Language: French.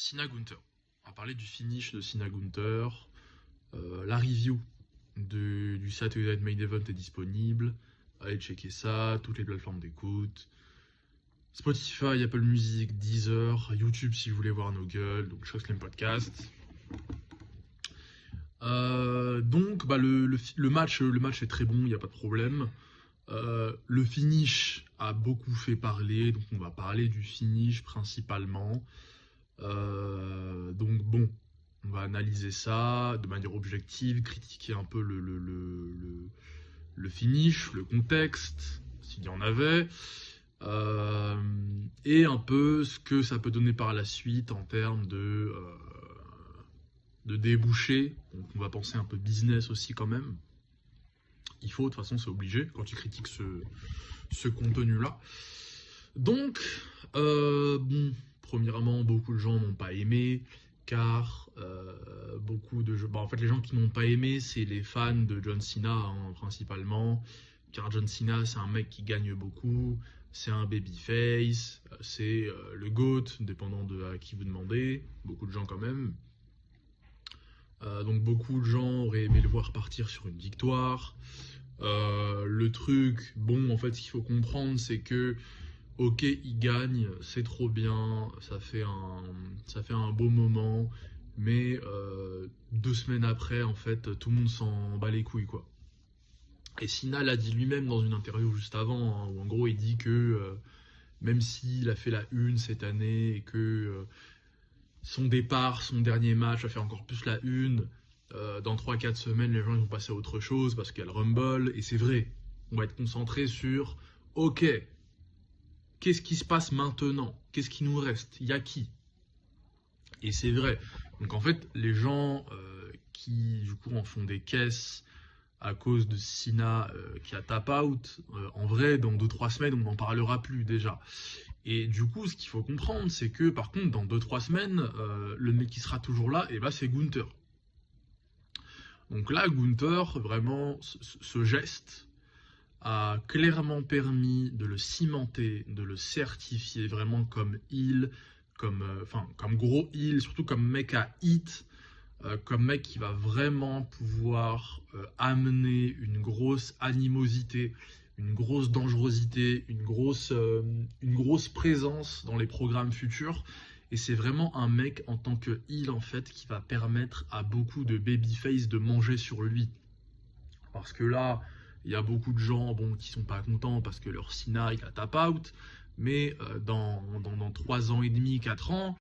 Sina Gunther. On va parler du finish de Sina Gunther. La review du Saturday Night Main Event est disponible. Allez checker ça, toutes les plateformes d'écoute. Spotify, Apple Music, Deezer, YouTube si vous voulez voir nos gueules, donc Shoxlem Podcast. Le match est très bon, il n'y a pas de problème. Le finish a beaucoup fait parler, donc on va parler du finish principalement. On va analyser ça de manière objective, critiquer un peu le finish, le contexte, s'il y en avait, et un peu ce que ça peut donner par la suite en termes de débouchés. Donc on va penser un peu business aussi quand même. Il faut, de toute façon, c'est obligé quand tu critiques ce contenu-là. Donc, premièrement, beaucoup de gens n'ont pas aimé, car les gens qui n'ont pas aimé, c'est les fans de John Cena, hein, principalement, car John Cena, c'est un mec qui gagne beaucoup, c'est un babyface, c'est le GOAT, dépendant de à qui vous demandez, beaucoup de gens quand même. Donc beaucoup de gens auraient aimé le voir partir sur une victoire. Le truc, en fait, ce qu'il faut comprendre, c'est que, ok, il gagne, c'est trop bien, ça fait un beau moment, mais 2 semaines après, en fait, tout le monde s'en bat les couilles, quoi. Et Cena l'a dit lui-même dans une interview juste avant, hein, où en gros il dit que même s'il a fait la une cette année et que son départ, son dernier match va faire encore plus la une. Dans 3-4 semaines, les gens vont passer à autre chose parce qu'il y a le Rumble. Et c'est vrai, on va être concentré sur ok, qu'est-ce qui se passe maintenant? Qu'est-ce qui nous reste? Il y a qui? Et c'est vrai. Donc en fait, les gens qui du coup en font des caisses à cause de Cena qui a tap out, en vrai, dans 2-3 semaines, on n'en parlera plus déjà. Et du coup, ce qu'il faut comprendre, c'est que par contre, dans 2-3 semaines, le mec qui sera toujours là, c'est Gunther. Donc là, Gunther, vraiment, ce geste a clairement permis de le cimenter, de le certifier vraiment comme heel, comme gros heel, surtout comme mec à hit, comme mec qui va vraiment pouvoir amener une grosse animosité, une grosse dangerosité, une grosse présence dans les programmes futurs. Et c'est vraiment un mec en tant que heel en fait qui va permettre à beaucoup de babyface de manger sur lui. Parce que là, il y a beaucoup de gens qui sont pas contents parce que leur Cena il a tap out. Mais dans 3 ans et demi, 4 ans,